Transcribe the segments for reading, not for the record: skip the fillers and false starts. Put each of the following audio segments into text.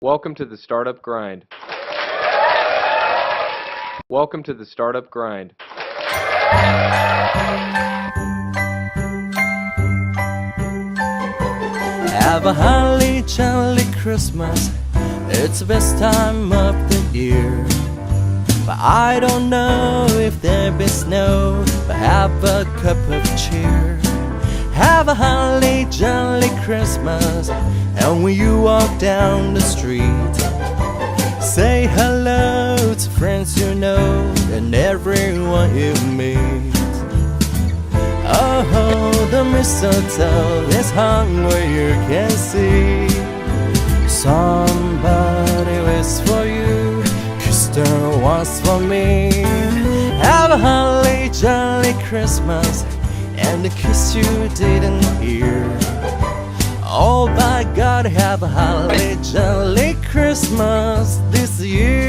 Welcome to the Startup Grind. Welcome to the Startup Grind. Have a holly jolly Christmas. It's the best time of the year. But I don't know if there be snow. But have a cup of cheer. Have a holly jolly Christmas. And when you walk down the street, say hello to friends you know and everyone you meet. Oh, the mistletoe is hung where you can see. Somebody waits for you, Krista wants for me. Have a holly jolly Christmas and a kiss you didn't hear. Oh by God, have a holly jolly Christmas this year.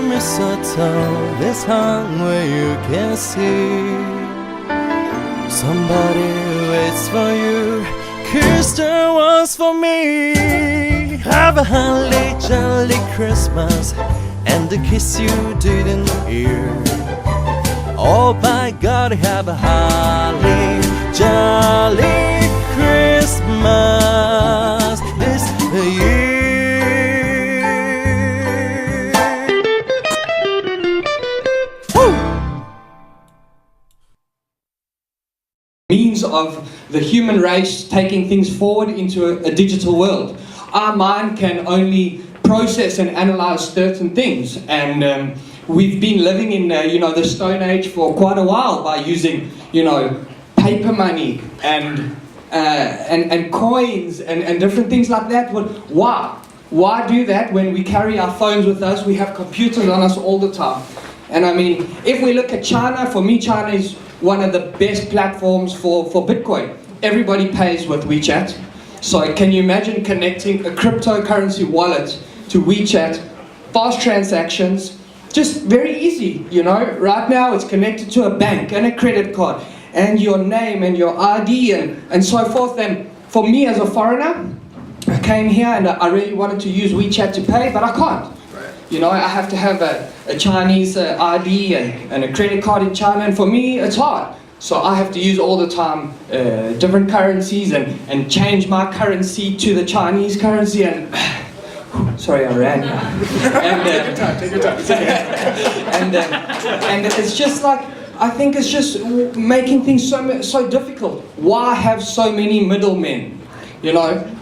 Mistletoe is hung where you can see. Somebody waits for you, Kirsten wants for me. Have a holly jolly Christmas and the kiss you didn't hear. Oh by God, have a holly jolly Christmas this year. Means of the human race taking things forward into a digital world. Our mind can only process and analyze certain things, and we've been living in the Stone Age for quite a while by using paper money and coins and different things like that. Well, why do that when we carry our phones with us? We have computers on us all the time. And I mean, if we look at China, for me China is one of the best platforms for Bitcoin. Everybody pays with WeChat. So can you imagine connecting a cryptocurrency wallet to WeChat, fast transactions, just very easy, Right now it's connected to a bank and a credit card and your name and your ID and so forth. And for me as a foreigner, I came here and I really wanted to use WeChat to pay, but I can't. I have to have a Chinese ID and a credit card in China, and for me it's hard. So I have to use all the time different currencies and change my currency to the Chinese currency and sorry, I ran. Take your time. And it's just like, I think it's just making things so difficult. Why have so many middlemen?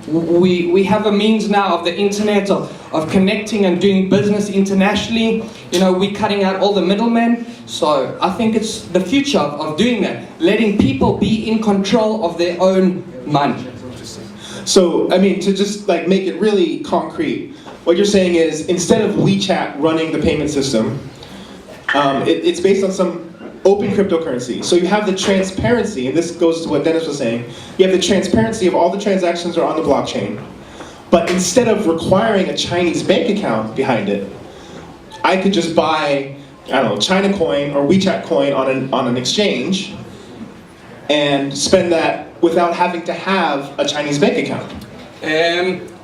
We have a means now of the internet of connecting and doing business internationally. We're cutting out all the middlemen. So I think it's the future of doing that, letting people be in control of their own money. So, I mean, to just make it really concrete, what you're saying is instead of WeChat running the payment system, it's based on some open cryptocurrency. So you have the transparency, and this goes to what Dennis was saying, you have the transparency of all the transactions are on the blockchain. But instead of requiring a Chinese bank account behind it, I could just buy, China coin or WeChat coin on an exchange and spend that without having to have a Chinese bank account.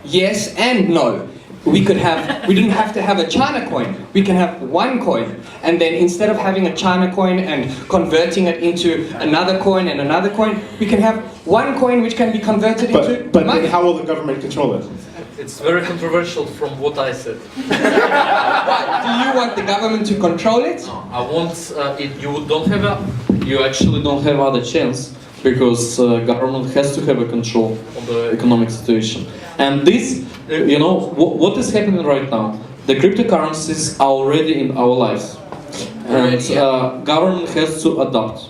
Yes and no. We didn't have to have a China coin. We can have one coin, and then instead of having a China coin and converting it into another coin and another coin, we can have one coin which can be converted into But money. then how will the government control it? It's very controversial from what I said. Why? Do you want the government to control it? I want you actually don't have other chance, because government has to have a control on the economic situation. And this, what is happening right now? The cryptocurrencies are already in our lives, and government has to adapt,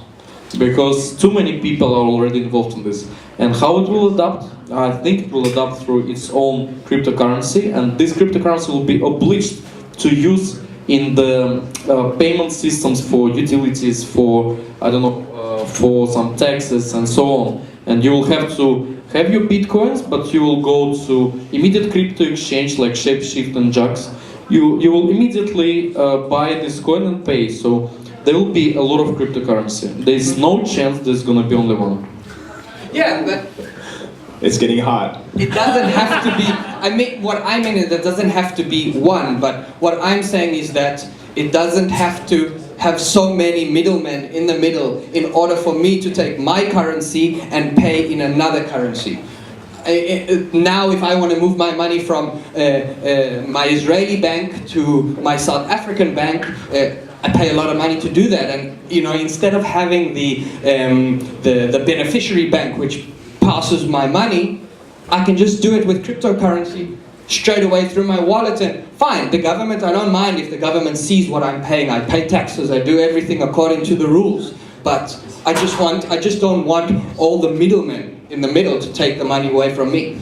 because too many people are already involved in this. And how it will adapt? I think it will adapt through its own cryptocurrency, and this cryptocurrency will be obliged to use in the payment systems for utilities, for I don't know, for some taxes and so on. And you will have to have your bitcoins, but you will go to immediate crypto exchange like Shapeshift and Jaxx. You will immediately buy this coin and pay. So there will be a lot of cryptocurrency. There is no chance there's gonna be only one. Yeah, but It's getting hot. it doesn't have to be, what I mean is that doesn't have to be one, but what I'm saying is that it doesn't have to have so many middlemen in the middle in order for me to take my currency and pay in another currency. Now if I want to move my money from my Israeli bank to my South African bank, I pay a lot of money to do that, and instead of having the beneficiary bank which passes my money, I can just do it with cryptocurrency straight away through my wallet. And fine, the government, I don't mind if the government sees what I'm paying. I pay taxes, I do everything according to the rules, but I just don't want all the middlemen in the middle to take the money away from me.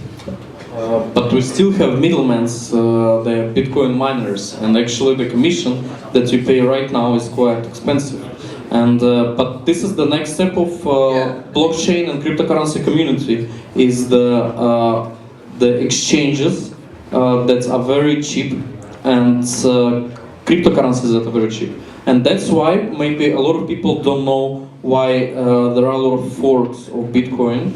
But we still have middlemen, the Bitcoin miners, and actually the commission that you pay right now is quite expensive. And but this is the next step of blockchain and cryptocurrency community, is the exchanges that are very cheap, and cryptocurrencies that are very cheap. And that's why maybe a lot of people don't know why there are a lot of forks of Bitcoin.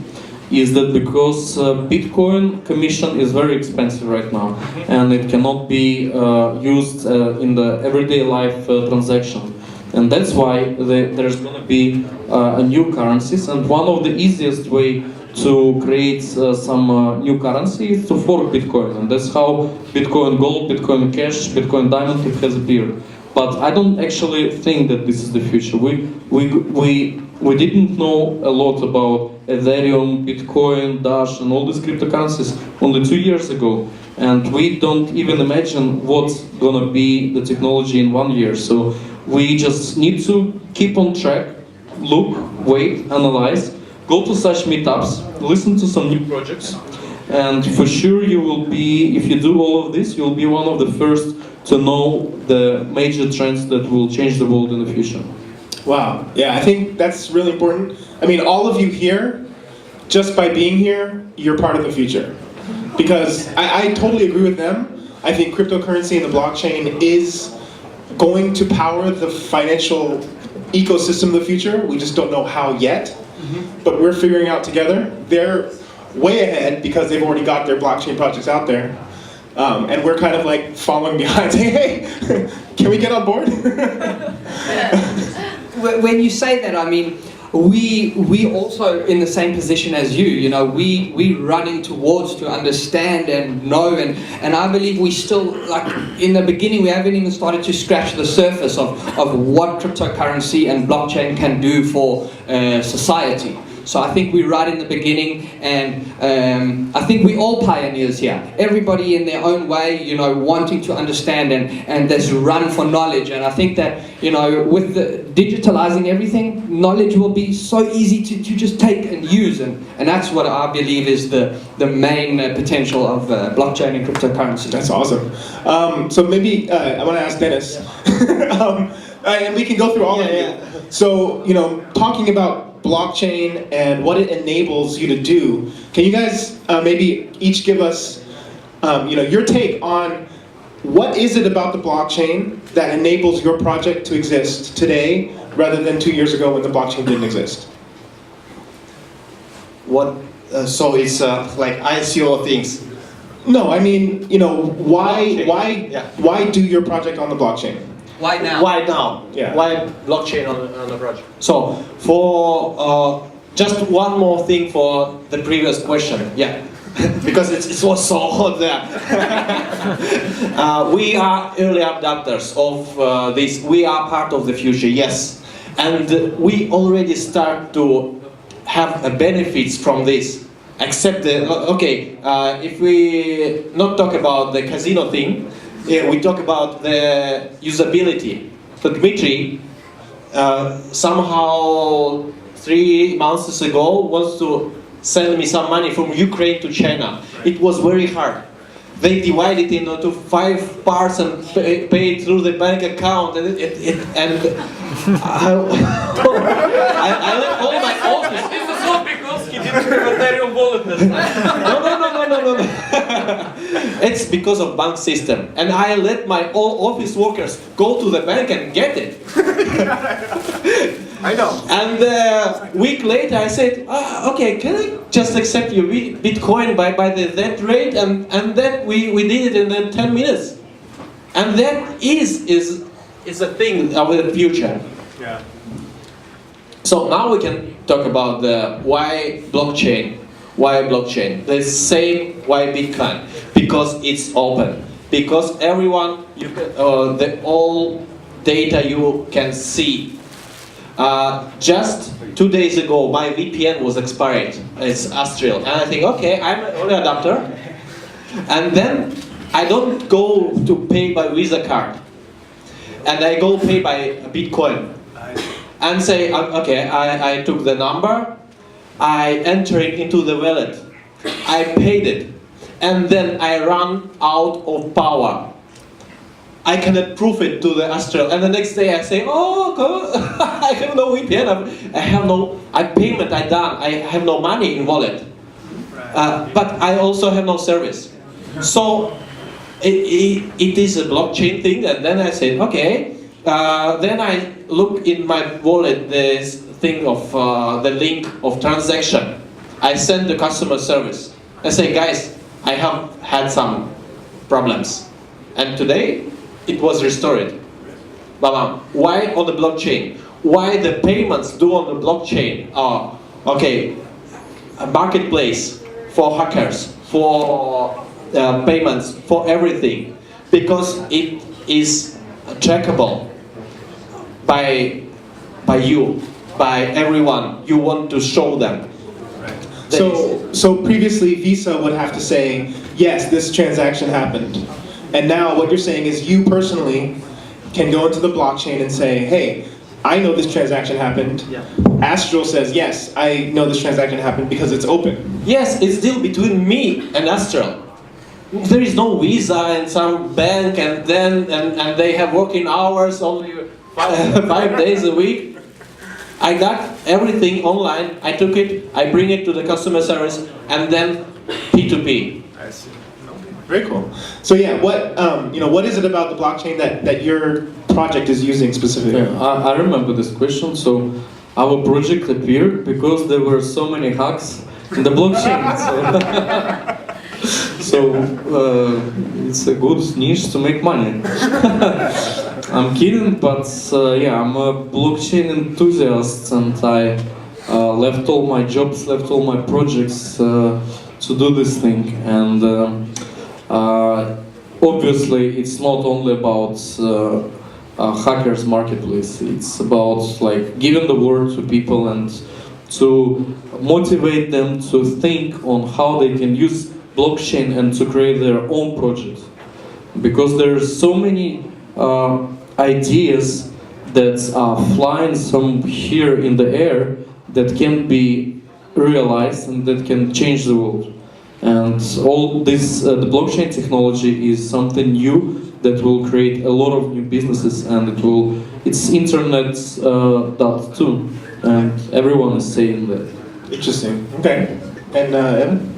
Is that because Bitcoin commission is very expensive right now, and it cannot be used in the everyday life transaction. And that's why there's going to be new currencies, and one of the easiest way to create some new currency is to fork Bitcoin, and that's how Bitcoin Gold, Bitcoin Cash, Bitcoin Diamond it has appeared. But I don't actually think that this is the future. We didn't know a lot about Ethereum, Bitcoin, Dash, and all these cryptocurrencies only 2 years ago, and we don't even imagine what's gonna be the technology in 1 year. So we just need to keep on track, look, wait, analyze, go to such meetups, listen to some new projects, and for sure you will be, if you do all of this, you'll be one of the first to know the major trends that will change the world in the future. Wow. Yeah, I think that's really important. I mean, all of you here, just by being here, you're part of the future. Because I totally agree with them. I think cryptocurrency and the blockchain is going to power the financial ecosystem of the future. We just don't know how yet. But we're figuring out together. They're way ahead because they've already got their blockchain projects out there. And we're kind of like following behind, saying, hey, can we get on board? When you say that, I mean, we also in the same position as you, we running towards to understand and know, and I believe we still, like in the beginning, we haven't even started to scratch the surface of what cryptocurrency and blockchain can do for society. So I think we're right in the beginning, and I think we're all pioneers here. Everybody in their own way, wanting to understand, and this run for knowledge. And I think that, with the digitalizing everything, knowledge will be so easy to just take and use, and that's what I believe is the main potential of blockchain and cryptocurrency. That's awesome. So maybe I want to ask Dennis, and we can go through all of you. So, talking about blockchain and what it enables you to do, can you guys maybe each give us your take on what is it about the blockchain that enables your project to exist today rather than 2 years ago when the blockchain didn't exist? So it's like ICO things. No, I mean, why do your project on the blockchain? Why now? Why now? Yeah. Why blockchain on the project? So for just one more thing for the previous question. Yeah. Because it was so hot there. We are early adopters of this. We are part of the future, yes. And we already start to have benefits from this. Except if we not talk about the casino thing, we talk about the usability. So Dmitry somehow 3 months ago wants to send me some money from Ukraine to China. It was very hard. they divide it into 5 parts and pay it through the bank account, and I left all my office. This is not because he didn't have Ethereum wallet that time. No. It's because of bank system, and I let my all office workers go to the bank and get it. I know. And a week later, I said, okay, can I just accept your Bitcoin by that rate? And then we did it in 10 minutes. And that is a thing of the future. Yeah. So now we can talk about the why blockchain. Why blockchain? The same why Bitcoin. Because it's open. Because everyone, all data you can see. Just 2 days ago, my VPN was expired. It's Astral, and I think, okay, I'm an early adapter, and then I don't go to pay by Visa card, and I go pay by Bitcoin, and say, okay, I took the number, I enter it into the wallet, I paid it, and then I run out of power. I cannot prove it to the Astral, and the next day I say, oh, I have no VPN, I have no payment I done, I have no money in wallet, but I also have no service. So it is a blockchain thing, and then I say, okay. Then I look in my wallet this thing of the link of transaction. I send the customer service. I say, guys, I have had some problems, and today it was restored. Why on the blockchain? Why the payments do on the blockchain are, okay, a marketplace for hackers, for payments, for everything. Because it is trackable by you, by everyone. You want to show them. So previously Visa would have to say, yes, this transaction happened. And now what you're saying is you personally can go into the blockchain and say, hey, I know this transaction happened. Yeah. Astral says, yes, I know this transaction happened because it's open. Yes, it's still between me and Astral. There is no Visa and some bank, and they have working hours only 5 days a week. I got everything online. I took it, I bring it to the customer service, and then P2P. I see. Very cool. So yeah, what is it about the blockchain that your project is using specifically? Yeah, I remember this question. So our project appeared because there were so many hacks in the blockchain. So it's a good niche to make money. I'm kidding, but yeah, I'm a blockchain enthusiast, and I left all my jobs, left all my projects to do this thing. And obviously, it's not only about hackers marketplace. It's about like giving the word to people and to motivate them to think on how they can use blockchain and to create their own project. Because there's so many ideas that are flying some here in the air that can be realized and that can change the world. And all this, the blockchain technology is something new that will create a lot of new businesses, and it's internet .2, and everyone is saying that. Interesting. Okay. And Evan?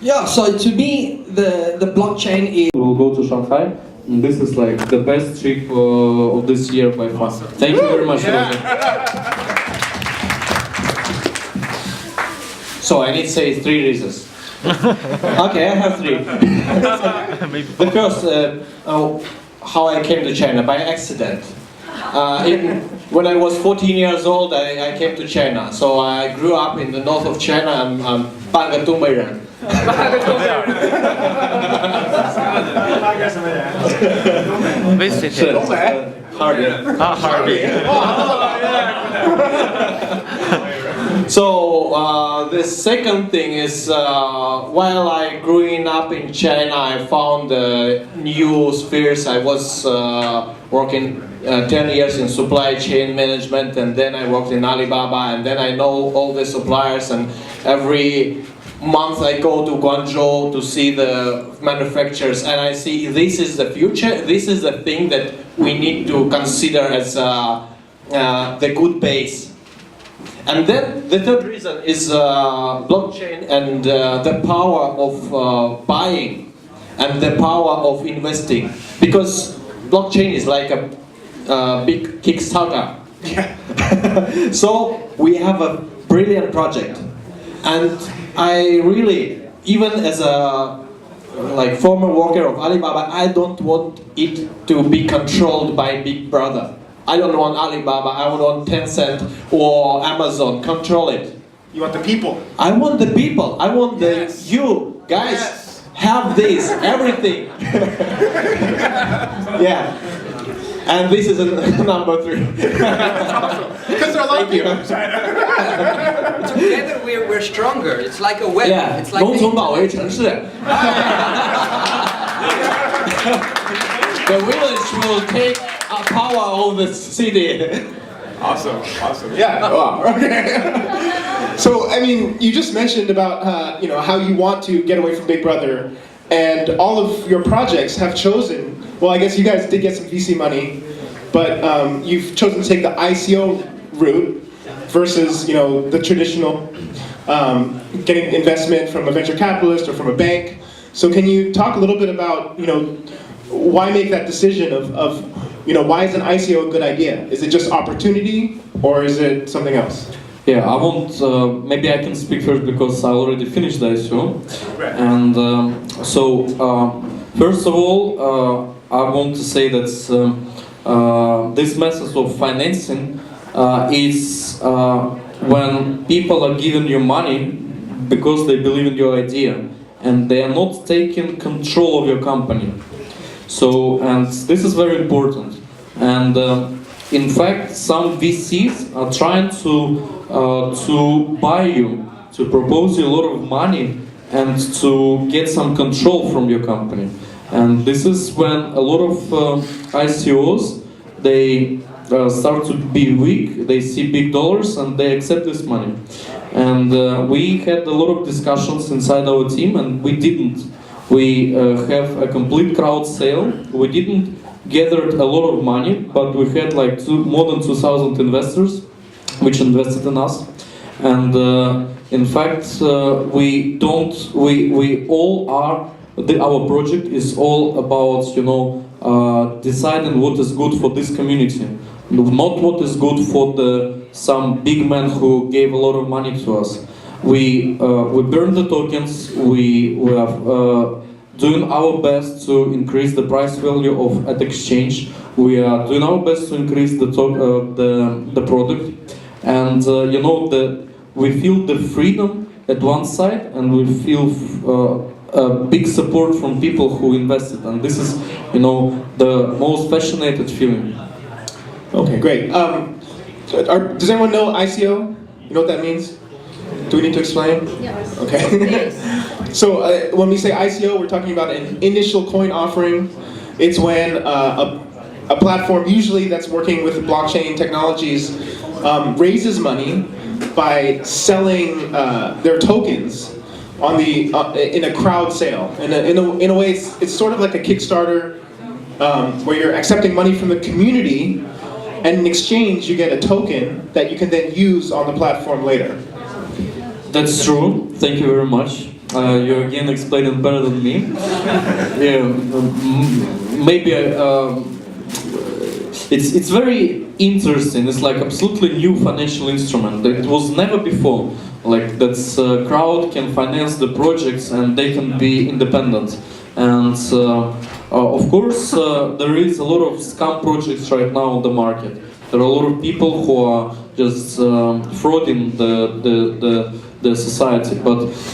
Yeah, so to me, the blockchain is... We'll go to Shanghai, and this is like the best trip of this year by far. Thank you very much. So I need to say 3 reasons. Okay, I have 3. The first, how I came to China, by accident. When I was 14 years old, I came to China. So I grew up in the north of China. I'm Bangatumbayan. So the second thing is, while I growing up in China, I found new spheres. I was working 10 years in supply chain management, and then I worked in Alibaba, and then I know all the suppliers, and every month I go to Guangzhou to see the manufacturers, and I see this is the future. This is the thing that we need to consider as the good base. And then the third reason is blockchain and the power of buying and the power of investing, because blockchain is like a big Kickstarter. So we have a brilliant project, and I really, even as a former worker of Alibaba, I don't want it to be controlled by Big Brother. I don't want Alibaba, I don't want Tencent or Amazon control it. You want the people. I want the people. I want you guys have this, everything. Yeah. And this is number 3. Because there are a lot of people. Together we're stronger. It's like a web. Yeah, It's like 农村保卫城市。The village will take power of the city. Awesome. Yeah. Wow. Okay. So, I mean, you just mentioned about how you want to get away from Big Brother, and all of your projects have chosen. Well, I guess you guys did get some VC money, but you've chosen to take the ICO route versus the traditional getting investment from a venture capitalist or from a bank. So, can you talk a little bit about why make that decision of why is an ICO a good idea? Is it just opportunity, or is it something else? Yeah, I won't. Maybe I can speak first because I already finished the ICO. Right. And first of all, I want to say that this method of financing is when people are giving you money because they believe in your idea, and they are not taking control of your company. So, and this is very important. And in fact, some VCs are trying to buy you, to propose you a lot of money, and to get some control from your company. And this is when a lot of ICOs, they start to be weak, they see big dollars, and they accept this money. And we had a lot of discussions inside our team, and we didn't. We have a complete crowd sale. We didn't gather a lot of money, but we had more than 2,000 investors, which invested in us. And in fact, we all are. Our project is all about deciding what is good for this community, not what is good for some big man who gave a lot of money to us. We burn the tokens. We are doing our best to increase the price value at exchange. We are doing our best to increase the product, and we feel the freedom at one side, and we feel big support from people who invested, and this is the most passionate feeling. Okay, great. Does anyone know ICO? You know what that means? Do we need to explain? Yes. Okay. So when we say ICO, we're talking about an initial coin offering. It's when a platform, usually that's working with blockchain technologies, raises money by selling their tokens on in a crowd sale. In a way, it's sort of like a Kickstarter, where you're accepting money from the community, and in exchange you get a token that you can then use on the platform later. That's true. Thank you very much. You again explained it better than me. Yeah, maybe it's very interesting. It's like absolutely new financial instrument. It was never before. Like that crowd can finance the projects and they can be independent. And of course, there is a lot of scam projects right now on the market. There are a lot of people who are just frauding the society,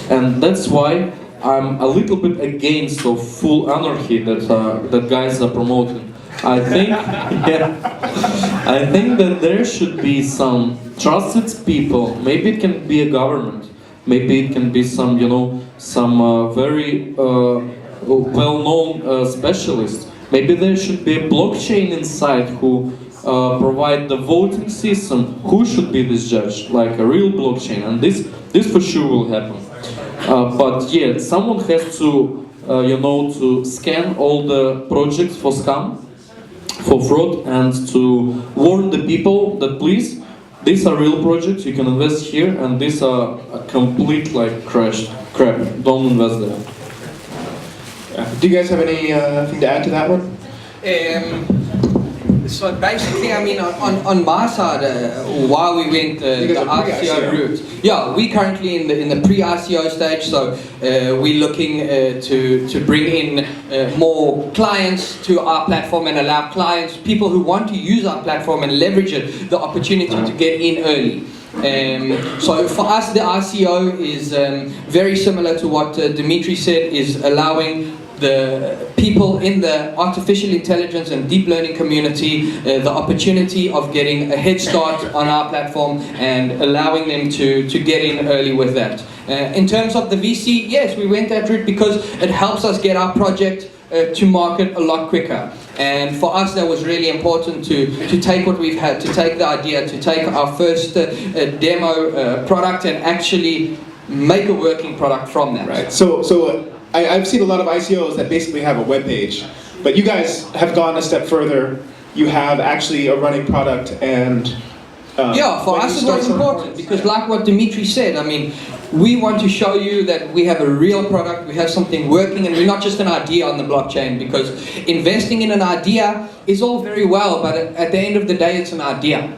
and that's why I'm a little bit against of full anarchy that guys are promoting. I think, I think that there should be some trusted people. Maybe it can be a government. Maybe it can be some, some very well-known specialists. Maybe there should be a blockchain inside who provide the voting system. Who should be this judge? Like a real blockchain, and this for sure will happen. But yeah, someone has to, to scan all the projects for scam, for fraud, and to warn the people that please, these are real projects, you can invest here, and these are a complete crap. Don't invest there. Do you guys have anything to add to that one? So basically, I mean, on my side, while we went the guys are ICO pre-ICO. route, yeah, we currently in the pre-ICO stage. So we're looking to bring in more clients to our platform and allow clients, people who want to use our platform and leverage it, the opportunity to get in early. So for us, the ICO is very similar to what Dimitri said, is allowing the people in the artificial intelligence and deep learning community the opportunity of getting a head start on our platform and allowing them to get in early with that. In terms of the VC, yes, we went that route because it helps us get our project to market a lot quicker. And for us, that was really important to take what we've had, to take the idea, to take our first demo product and actually make a working product from that. Right. So I've seen a lot of ICOs that basically have a web page, but you guys have gone a step further. You have actually a running product, and yeah, for us it was important because, like what Dimitri said, I mean, we want to show you that we have a real product, we have something working, and we're not just an idea on the blockchain. Because investing in an idea is all very well, but at the end of the day, it's an idea.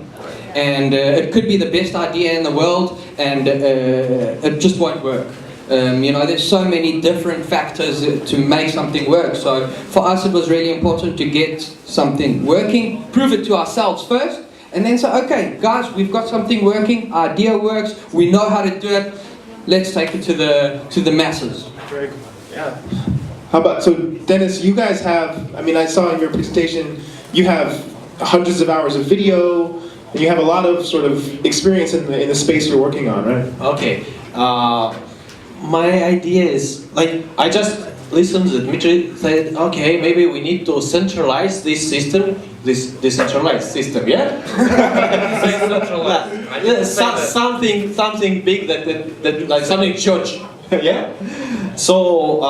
And it could be the best idea in the world, and it just won't work. There's so many different factors to make something work. So for us, it was really important to get something working, prove it to ourselves first, and then say, okay, guys, we've got something working, our idea works, we know how to do it. Let's take it to the masses. Very good. Yeah. How about, so Dennis, you guys have, I mean, I saw in your presentation, you have hundreds of hours of video, and you have a lot of sort of experience in the space you're working on, right? Okay. My idea is, I just listened to Dmitry said, okay, maybe we need to centralize this system, this decentralized system, yeah? Something big that like something church, yeah? So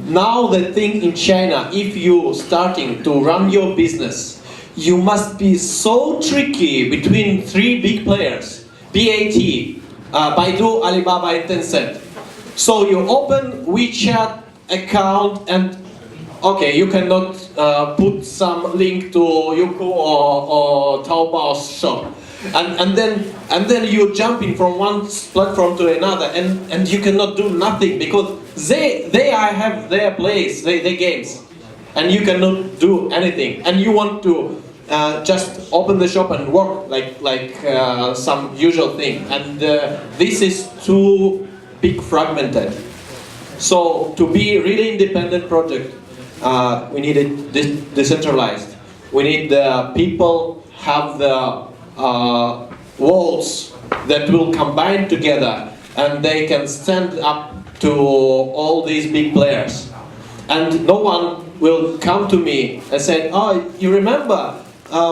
now the thing in China, if you starting to run your business, you must be so tricky between three big players, BAT, Baidu, Alibaba, and Tencent. So you open WeChat account and okay, you cannot put some link to Youku or Taobao's shop, and then you jumping from one platform to another, and you cannot do nothing because they have their place, their games, and you cannot do anything, and you want to just open the shop and work like some usual thing, and this is too big fragmented. So to be really independent project, we need it decentralized. We need the people have the walls that will combine together, and they can stand up to all these big players. And no one will come to me and say, oh, you remember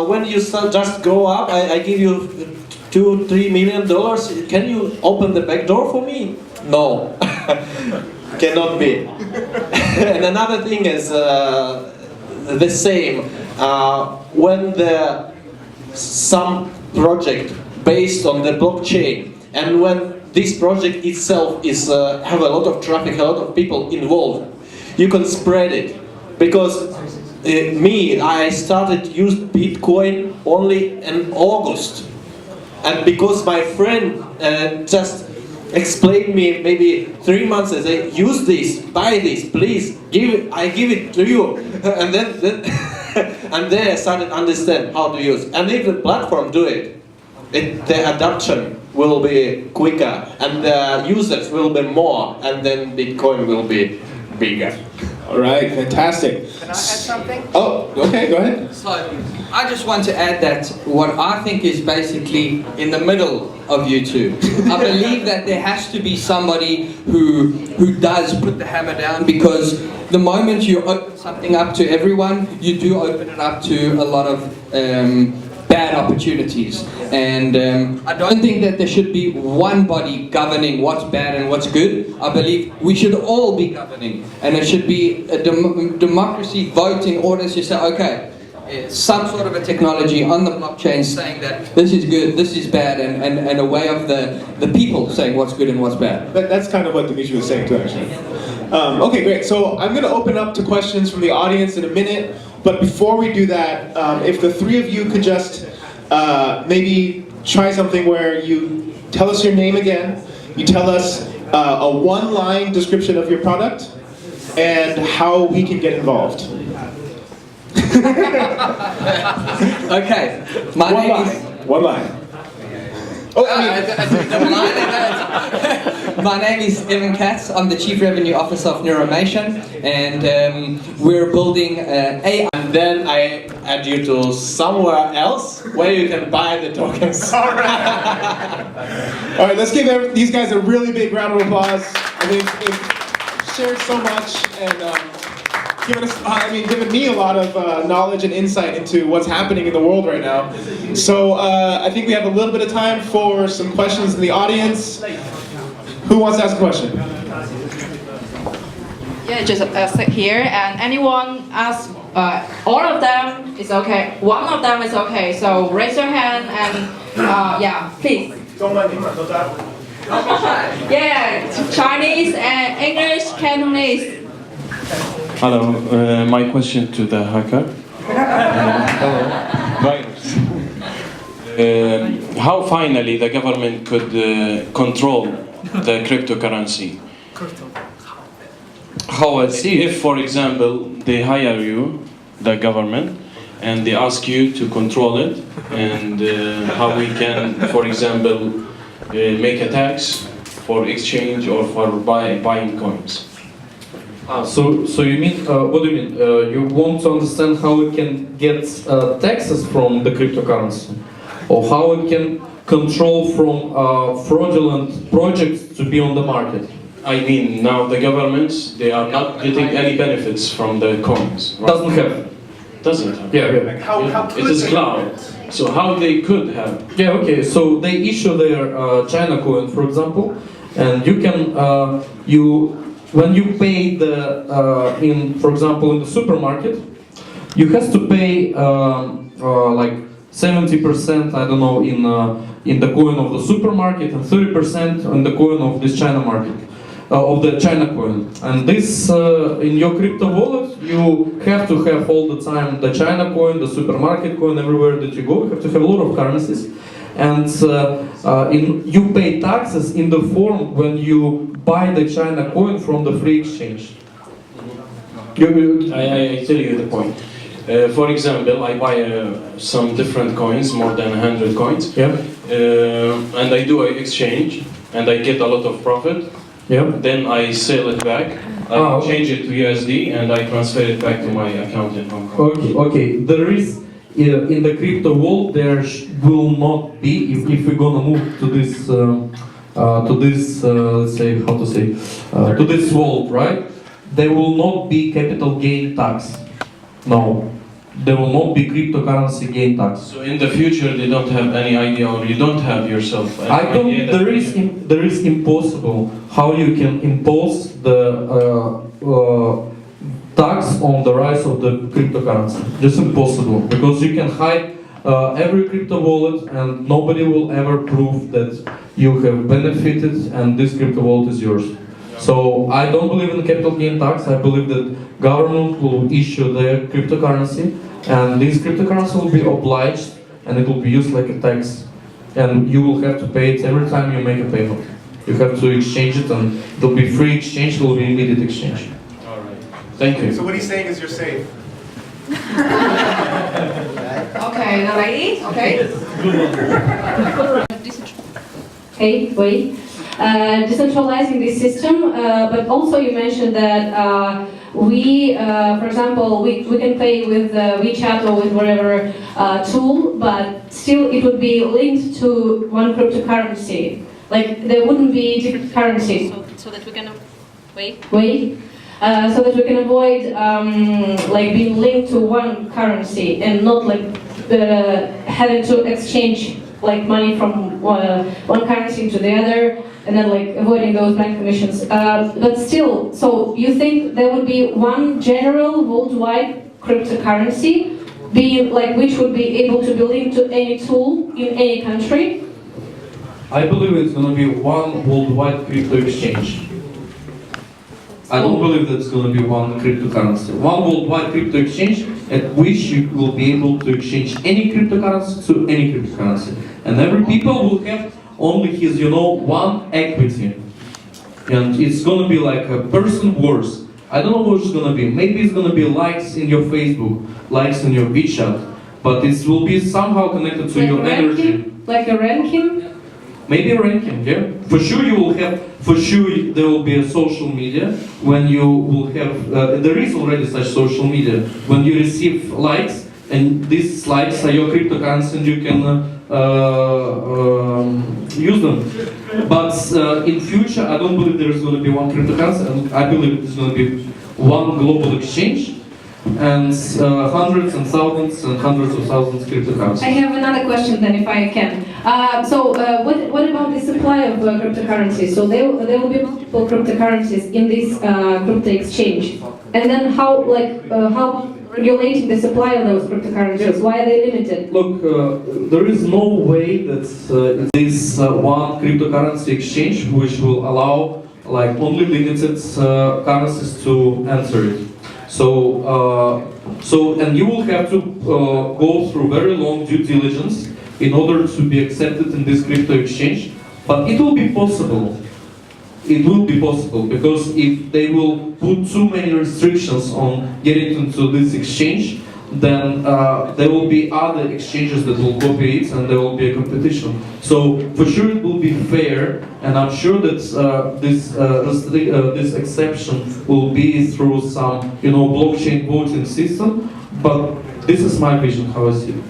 when you just go up, I give you $2-3 million. Can you open the back door for me? No, cannot be. And another thing is the same. When some project based on the blockchain, and when this project itself is have a lot of traffic, a lot of people involved, you can spread it. Because I started use Bitcoin only in August, and because my friend just explained me maybe 3 months and say, use this, buy this, please, I give it to you, and then and then I started understand how to use. And if the platform do it, the adoption will be quicker, and the users will be more, and then Bitcoin will be bigger. All right, fantastic. Can I add something? Oh, okay, go ahead. So, I just want to add that what I think is basically in the middle of you two. I believe that there has to be somebody who does put the hammer down, because the moment you open something up to everyone, you do open it up to a lot of bad opportunities. And I don't think that there should be one body governing what's bad and what's good. I believe we should all be governing, and it should be a democracy vote in order to say, okay, some sort of a technology on the blockchain saying that this is good, this is bad, and a way of the people saying what's good and what's bad. That's kind of what Dimitri was saying too, actually. Okay, great. So I'm going to open up to questions from the audience in a minute. But before we do that, if the three of you could just maybe try something where you tell us your name again, you tell us a one-line description of your product, and how we can get involved. Okay, my One name line. is... One line. Oh, My name is Evan Katz. I'm the Chief Revenue Officer of Neuromation, and we're building AI. And then I add you to somewhere else where you can buy the tokens. All right, let's give these guys a really big round of applause. I mean, they've shared so much and given me a lot of knowledge and insight into what's happening in the world right now. So I think we have a little bit of time for some questions in the audience. Who wants to ask a question? Yeah, just sit here, and anyone ask, all of them is okay. One of them is okay. So raise your hand and yeah, please. Yeah, Chinese and English, Cantonese. Hello, my question to the hacker. Virus. How finally the government could control the cryptocurrency? How I see, if for example they hire you, the government, and they ask you to control it, and how we can, for example, make a tax for exchange or for buying coins. So you mean, what do you mean? You want to understand how it can get taxes from the cryptocurrency? Or how it can control from fraudulent projects to be on the market? I mean, now the governments, they are not getting any benefits from the coins. Right? Doesn't have. Doesn't have. Yeah. How It is cloud. So how they could have? Yeah, okay, so they issue their China coin, for example, and you can, when you pay for example, in the supermarket, you have to pay like 70%, I don't know, in the coin of the supermarket, and 30% on the coin of this China market, of the China coin. And this, in your crypto wallet, you have to have all the time the China coin, the supermarket coin, everywhere that you go. You have to have a lot of currencies. And you pay taxes in the form when you buy the China coin from the free exchange. I tell you the point. For example, I buy some different coins, more than 100 coins, Yeah. And I do an exchange, and I get a lot of profit. Yeah. Then I sell it back, I change it to USD, and I transfer it back to my account in Hong Kong. Okay. There is in the crypto world there will not be, if we're gonna move to this let's say, how to say, to this world, right? There will not be capital gain tax. No. There will not be cryptocurrency gain tax. So in the future, they don't have any idea, or you don't have yourself any I don't. idea that There is impossible how you can impose the tax on the rise of the cryptocurrency. Just impossible, because you can hide every crypto wallet, and nobody will ever prove that you have benefited and this crypto wallet is yours. So I don't believe in capital gain tax. I believe that government will issue their cryptocurrency, and this cryptocurrency will be obliged, and it will be used like a tax, and you will have to pay it every time you make a payment. You have to exchange it, and it will be free exchange. It will be immediate exchange. All right. Thank you. So what he's saying is you're safe. Okay, the lady. Okay. Hey, wait. Decentralizing this system, but also you mentioned that for example, we can pay with WeChat or with whatever tool, but still it would be linked to one cryptocurrency. Like there wouldn't be different currencies. So that we can wait. So that we can avoid like being linked to one currency and not like having to exchange like money from one currency to the other, and then like avoiding those bank commissions. But still, so you think there would be one general worldwide cryptocurrency, which would be able to be linked to any tool in any country? I believe it's going to be one worldwide crypto exchange. I don't believe that's going to be one cryptocurrency. One worldwide crypto exchange at which you will be able to exchange any cryptocurrency to any cryptocurrency. And every people will have only his, one equity. And it's going to be like a person worth. I don't know what it's going to be. Maybe it's going to be likes in your Facebook, likes in your WeChat, but it will be somehow connected to like your energy. Like a ranking? Maybe a ranking, yeah. For sure you will have, there will be a social media when you will have, there is already such social media, when you receive likes, and these likes are your cryptocurrency and you can use them. But in future, I don't believe there is going to be one cryptocurrency, and I believe it's going to be one global exchange, and hundreds and hundreds of thousands of cryptocurrencies. I have another question then, if I can. What about the supply of cryptocurrencies? So there will be multiple cryptocurrencies in this crypto exchange, and then how regulating the supply of those cryptocurrencies? Why are they limited? Look, there is no way that this one cryptocurrency exchange which will allow only limited currencies to enter it. And you will have to go through very long due diligence in order to be accepted in this crypto exchange. But it will be possible. It will be possible, because if they will put too many restrictions on getting into this exchange, then there will be other exchanges that will copy it, and there will be a competition. So for sure it will be fair, and I'm sure that this exception will be through some blockchain voting system. But this is my vision, how I see it.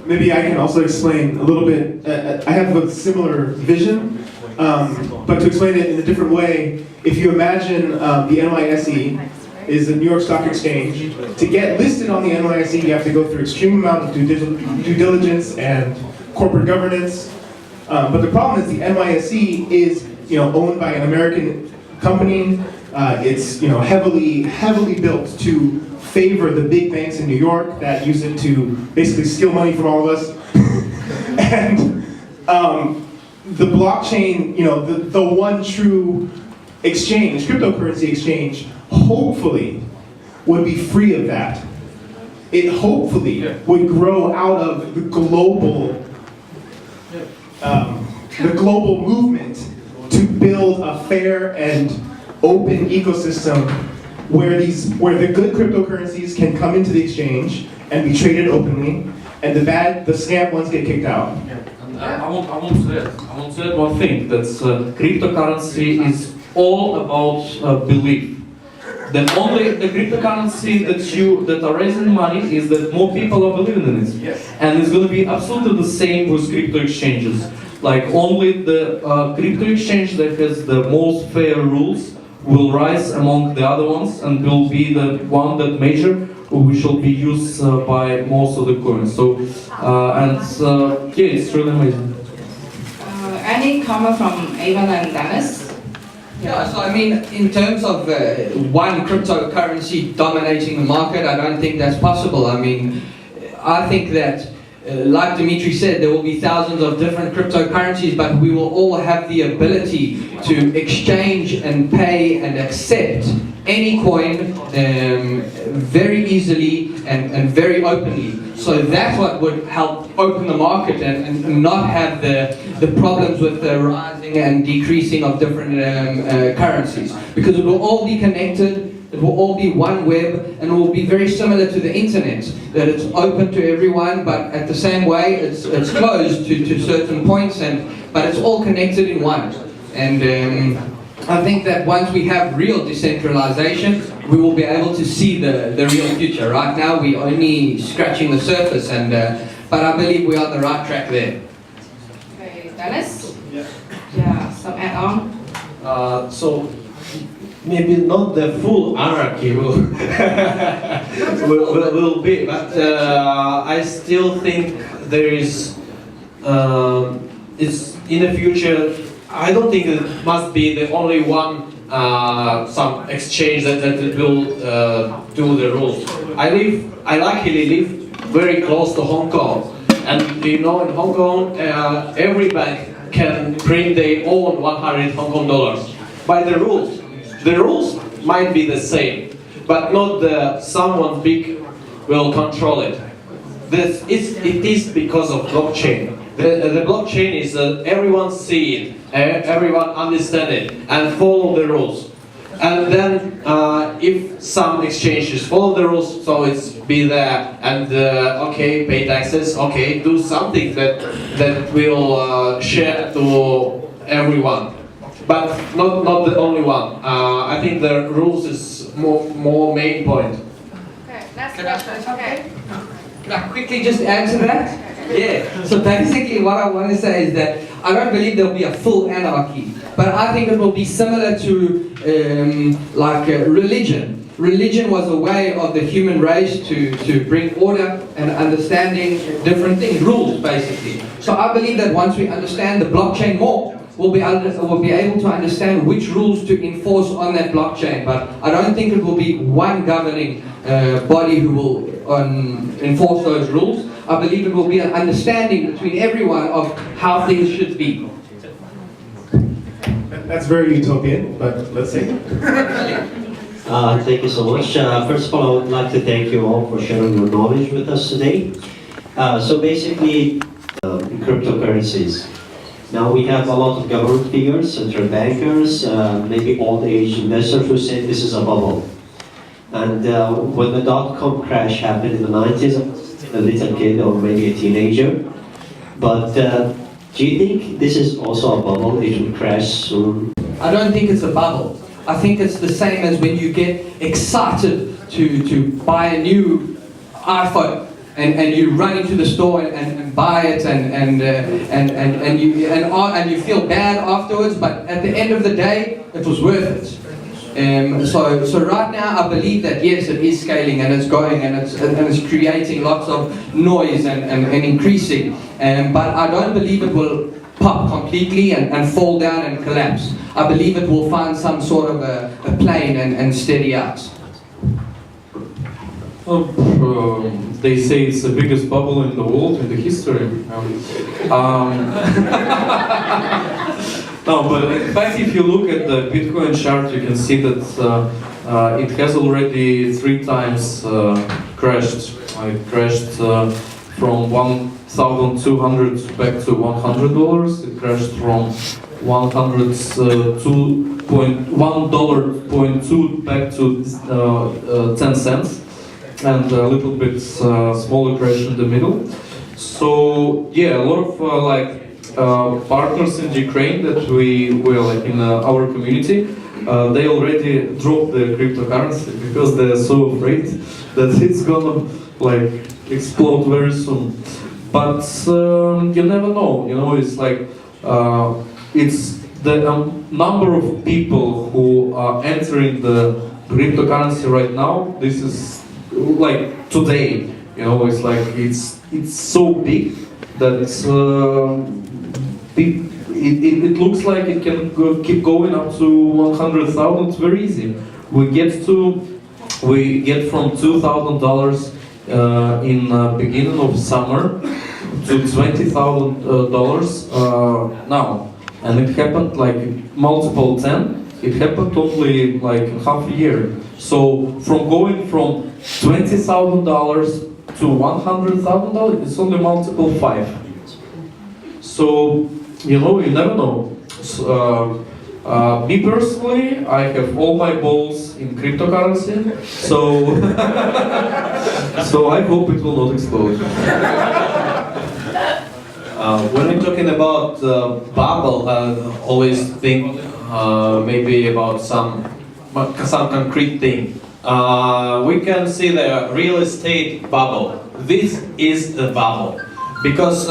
Maybe I can also explain a little bit. I have a similar vision, but to explain it in a different way, if you imagine the NYSE is the New York Stock Exchange. To get listed on the NYSE, you have to go through extreme amount of due diligence and corporate governance. But the problem is the NYSE is owned by an American company. It's heavily built to favor the big banks in New York that use it to basically steal money from all of us. And the blockchain, the one true exchange, cryptocurrency exchange, hopefully would be free of that. It hopefully would grow out of the global movement to build a fair and open ecosystem where the good cryptocurrencies can come into the exchange and be traded openly, and the scam ones get kicked out. I want to add one thing, that cryptocurrency is all about belief. That only the cryptocurrency that are raising money is that more people are believing in it. Yes. And it's going to be absolutely the same with crypto exchanges. Only the crypto exchange that has the most fair rules will rise among the other ones and will be the one that which shall be used by most of the coins. So, it's really amazing. Any comment from Ivan and Dennis? Yeah, so I mean, in terms of one cryptocurrency dominating the market, I don't think that's possible. I mean, I think that, like Dimitri said, there will be thousands of different cryptocurrencies, but we will all have the ability to exchange and pay and accept any coin very easily and very openly. So that's what would help open the market and not have the problems with the rising and decreasing of different currencies. Because it will all be connected, it will all be one web, and it will be very similar to the internet, that it's open to everyone, but at the same way it's closed to certain points, but it's all connected in one. And I think that once we have real decentralization, we will be able to see the real future. Right now we're only scratching the surface, but I believe we're on the right track there. Okay, Dennis? Yeah, some add-on? So maybe not the full anarchy will be, but I still think there is, it's in the future, I don't think it must be the only one, some exchange that will do the rules. I luckily live very close to Hong Kong, and you know, in Hong Kong, every bank can print their own 100 Hong Kong dollars by the rules. The rules might be the same, but not someone big will control it. It is because of blockchain. The blockchain is everyone see it, everyone understand it, and follow the rules. And then if some exchanges follow the rules, so it's be there, and okay, pay taxes, okay, do something that will share to everyone. But not the only one. I think the rules is more main point. Okay, next question. Okay. Can I quickly just add to that? Yeah. So basically what I want to say is that I don't believe there'll be a full anarchy, but I think it will be similar to religion. Religion was a way of the human race to bring order and understanding different things, rules basically. So I believe that once we understand the blockchain more, we'll be able to understand which rules to enforce on that blockchain. But I don't think it will be one governing body who will enforce those rules. I believe it will be an understanding between everyone of how things should be. That's very utopian, but let's see. Thank you so much. First of all, I would like to thank you all for sharing your knowledge with us today. So basically, cryptocurrencies. Now we have a lot of government figures, central bankers, maybe old age investors who say this is a bubble. And when the dot-com crash happened in the 90s, a little kid or maybe a teenager. But do you think this is also a bubble? It will crash soon? I don't think it's a bubble. I think it's the same as when you get excited to buy a new iPhone and you run into the store and buy it and you feel bad afterwards, but at the end of the day it was worth it. So right now I believe that yes, it is scaling and it's going and it's creating lots of noise and increasing, but I don't believe it will pop completely and fall down and collapse. I believe it will find some sort of a plane and steady out. They say it's the biggest bubble in the world, in the history. No, but in fact, if you look at the Bitcoin chart, you can see that it has already 3 times crashed. It crashed from 1,200 back to $100. It crashed from $1.2 back to 10 cents. And a little bit smaller crash in the middle. So yeah, a lot of partners in Ukraine that we were in our community, they already dropped the cryptocurrency because they're so afraid that it's gonna explode very soon. But you never know. You know, it's it's the number of people who are entering the cryptocurrency right now. This is today, you know, it's so big that it looks like it can keep going up to 100,000. It's very easy. We get from $2,000 in beginning of summer to $20,000 now, and it happened multiple 10. It happened only half a year. So from going from $20,000 to $100,000, it's only multiple 5. So, you know, you never know. So, me personally, I have all my balls in cryptocurrency, so so I hope it will not explode. When we're talking about bubble, I always think maybe about some concrete thing. We can see the real estate bubble. This is the bubble because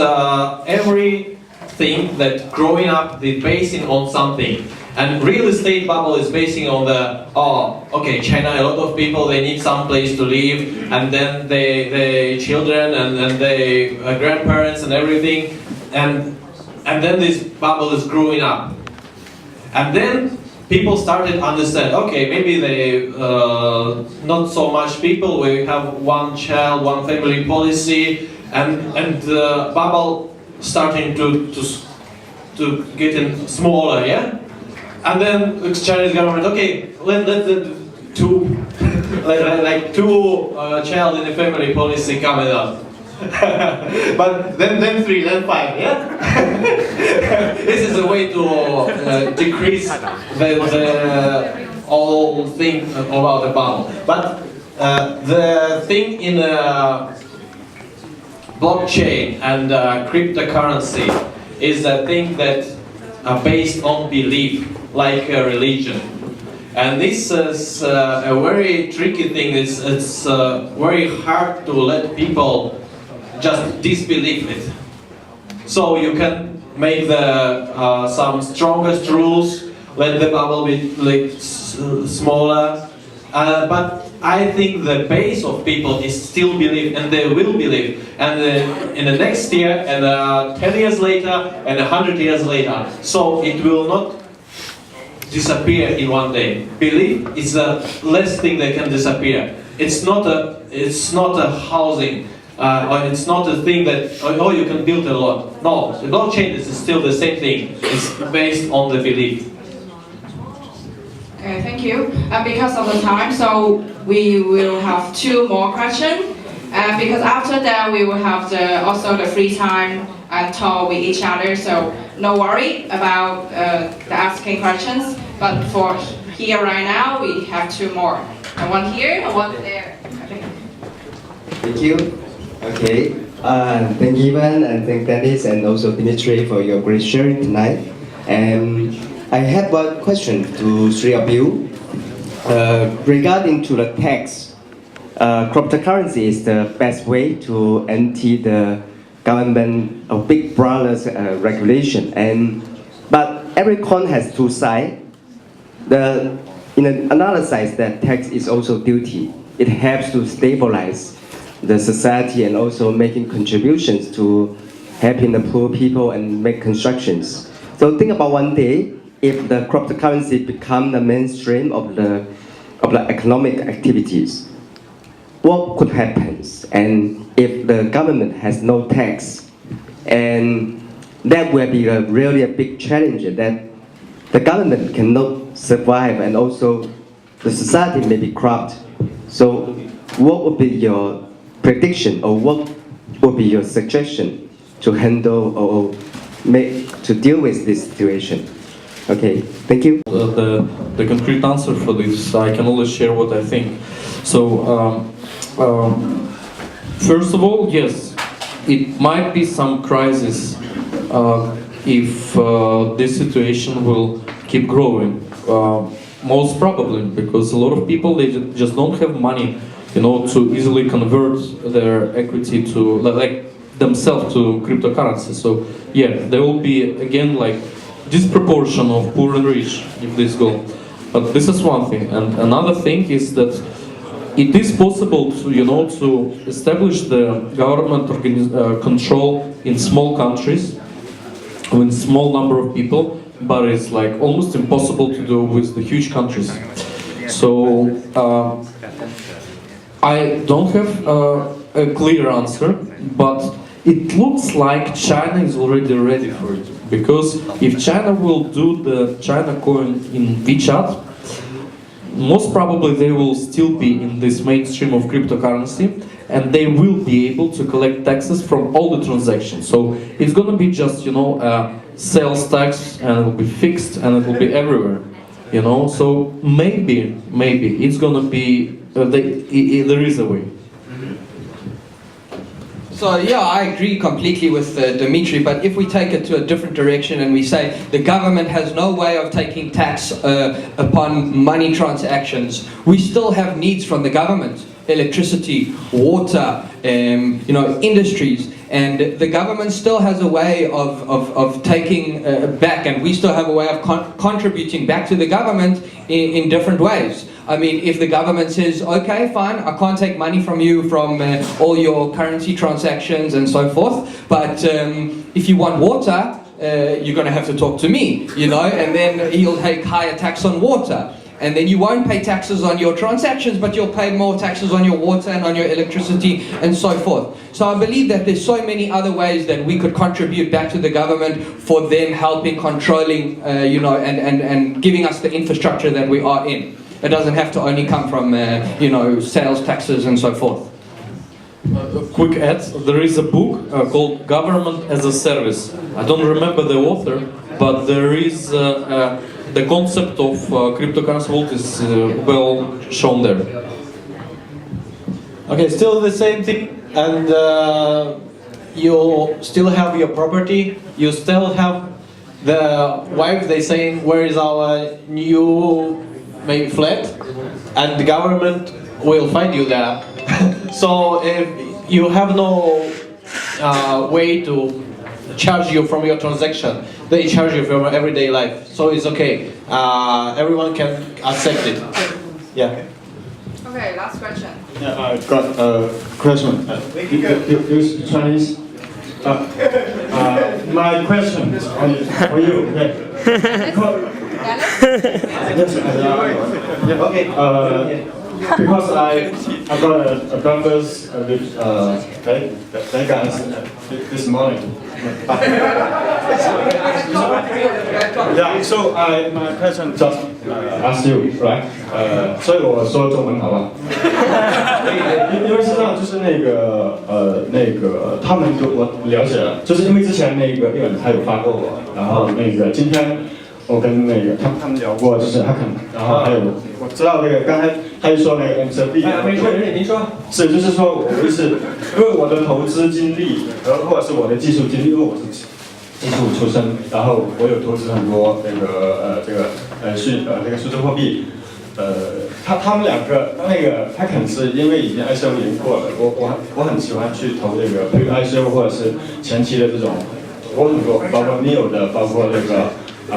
everything that growing up, the basing on something, And real estate bubble is basing on the, oh, okay, China, a lot of people, they need some place to live, and then they children and they grandparents and everything, and then this bubble is growing up. And then people started to understand, okay, maybe they, not so much people, we have one child, one family policy, and the bubble starting to getting smaller, yeah? And then the Chinese government, okay, let the two, like two child in the family policy coming up. But then 3, then 5, yeah? This is a way to decrease the whole thing about the bubble. But the thing in blockchain and cryptocurrency is a thing that are based on belief, like a religion. And this is a very tricky thing. It's very hard to let people just disbelieve it. So you can make the some strongest rules, let the bubble be like smaller, but I think the base of people is still believe, and they will believe, and in the next year, and 10 years later, and 100 years later. So it will not disappear in one day. Belief is the last thing that can disappear. It's not a housing. Or it's not a thing that, oh, you can build a lot. No, the blockchain is still the same thing. It's based on the belief. Okay, thank you. Because of the time, so we will have 2 more questions. Because after that, we will have also the free time and talk with each other. So no worry about the asking questions. But for here right now, we have 2 more. And one here and one there. Okay. Thank you. Okay, thank Ivan and thank Dennis and also Dimitri for your great sharing tonight. And I have one question to 3 of you. Regarding to the tax, cryptocurrency is the best way to anti the government of Big Brother's regulation. But every coin has 2 sides. In another side, that tax is also duty. It helps to stabilize the society and also making contributions to helping the poor people and make constructions. So think about one day, if the cryptocurrency become the mainstream of the economic activities, what could happen? And if the government has no tax, and that will be really a big challenge that the government cannot survive, and also the society may be corrupt. So what would be your prediction, or what would be your suggestion to handle or to deal with this situation? Okay, thank you. The concrete answer for this, I can only share what I think. So, first of all, yes, it might be some crisis if this situation will keep growing. Most probably, because a lot of people, they just don't have money, to easily convert their equity to, like, themselves to cryptocurrency. So yeah, there will be again like disproportion of poor and rich if this goes. But this is one thing, and another thing is that it is possible to to establish the government control in small countries with small number of people, but it's like almost impossible to do with the huge countries. So I don't have a clear answer, but it looks like China is already ready for it. Because if China will do the China coin in WeChat, most probably they will still be in this mainstream of cryptocurrency, and they will be able to collect taxes from all the transactions. So it's going to be just, a sales tax, and it will be fixed, and it will be everywhere. So maybe it's going to be, there is a way. So yeah, I agree completely with Dimitri, but if we take it to a different direction and we say the government has no way of taking tax upon money transactions, we still have needs from the government: electricity, water, industries, And the government still has a way of taking back, and we still have a way of contributing back to the government in different ways. I mean, if the government says, okay, fine, I can't take money from you from all your currency transactions and so forth, but if you want water, you're going to have to talk to me, you know, and then he'll take higher tax on water. And then you won't pay taxes on your transactions, but you'll pay more taxes on your water and on your electricity and so forth. So I believe that there's so many other ways that we could contribute back to the government for them helping, controlling, you know, and giving us the infrastructure that we are in. It doesn't have to only come from, you know, sales taxes and so forth. A quick add, there is a book called Government as a Service. I don't remember the author, but there is the concept of cryptocurrency vault is well shown there. Okay, still the same thing, and you still have your property, you still have the wife, they saying, where is our new maybe flat, and the government will find you there. So if you have no way to charge you from your transaction, they charge you from everyday life. So it's okay. Everyone can accept it. Yeah. Okay, last question. Yeah, I've got a question. Use Chinese. My question is for you. Okay. Because I got a breakfast with that guys this morning. Yeah, so my question just ask you, right? 所以我说中文好吧？因为是这样，就是那个他们我了解了，就是因为之前那个叶文他有发过我，然后那个今天我跟那个他们聊过，就是他可能，然后还有我知道那个刚才他就说那个 MCB， 您说是就是说我的意思，因为我的投资经历或者是我的技术经历，因为我是技术出身，然后我有投资很多那个那个数字货币，他们两个那个他可能是因为已经 ICO 已经过了，我很喜欢去投这个 ICO 或者是前期的这种，我很多包括 NEO 的，包括那个。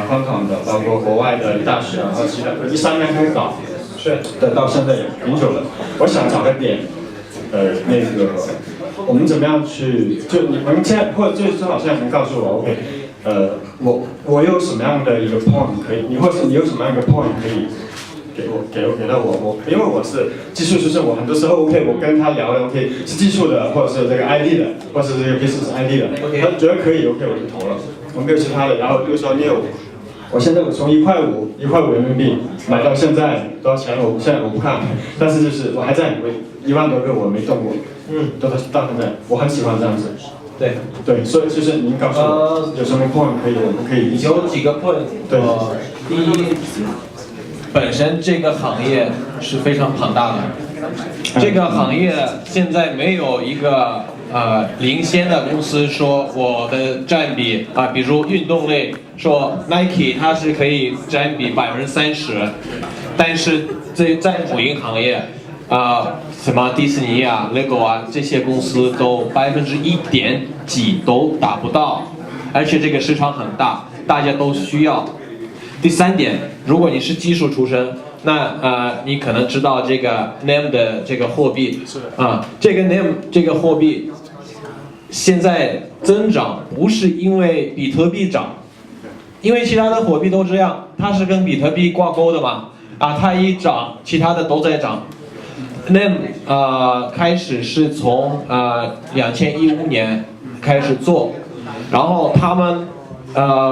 香港的，包括国外的大学，然后其他13年开始搞，是的，到现在也挺久了。我想找个点，那个我们怎么样去？就你们现在或者最好现在能告诉我 ，OK， 我有什么样的一个 point 可以，或者你有什么样一个 point 可以给到我，因为我是技术出身，我很多时候 OK， 我跟他聊了 OK 是技术的，或者是这个 ID 的，或者是这个 business ID 的，他觉得可以 OK 我就投了。我没有其他的，然后比如说NEO，我现在我从1.5块人民币买到现在多少钱？现在我不看，但是就是我还在1万多个我没动过，到现在我很喜欢这样子。对，所以就是您告诉我有什么 point 可以我们可以有几个 point。对，第一，本身这个行业是非常庞大的，这个行业现在没有一个。领先的公司说我的占比比如运动类说 Nike 它是可以占比30%，但是在母婴行业什么迪士尼啊、Lego 啊这些公司都1点几都达不到，而且这个市场很大，大家都需要。第三点，如果你是技术出身。那你可能知道这个 NAM 的这个货币这个 NAM 这个货币现在增长不是因为比特币涨，因为其他的货币都这样，它是跟比特币挂钩的嘛它一涨，其他的都在涨。NAM 开始是从2015年开始做，然后他们。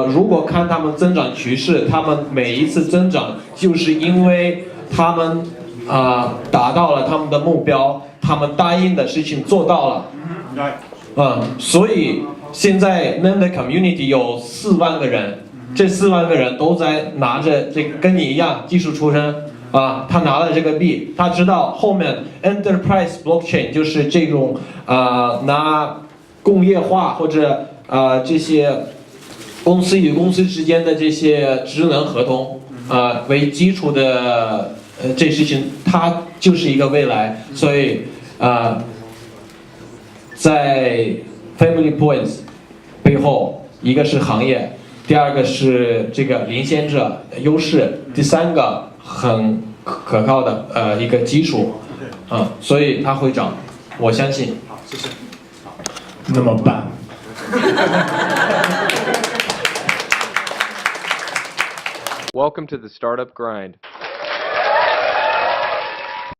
如果看他们增长趋势，他们每一次增长就是因为他们达到了他们的目标，他们答应的事情做到了，所以现在 NAM 的 community 有4万个人，这4万个人都在拿着这个跟你一样技术出身他拿了这个币，他知道后面 enterprise blockchain 就是这种拿工业化或者这些。公司与公司之间的这些智能合同，为基础的这事情，它就是一个未来。所以，在 Family Points 背后，一个是行业，第二个是这个领先者优势，第三个很可靠的一个基础，所以它会涨，我相信。好，谢谢。那么办Welcome to the Startup Grind.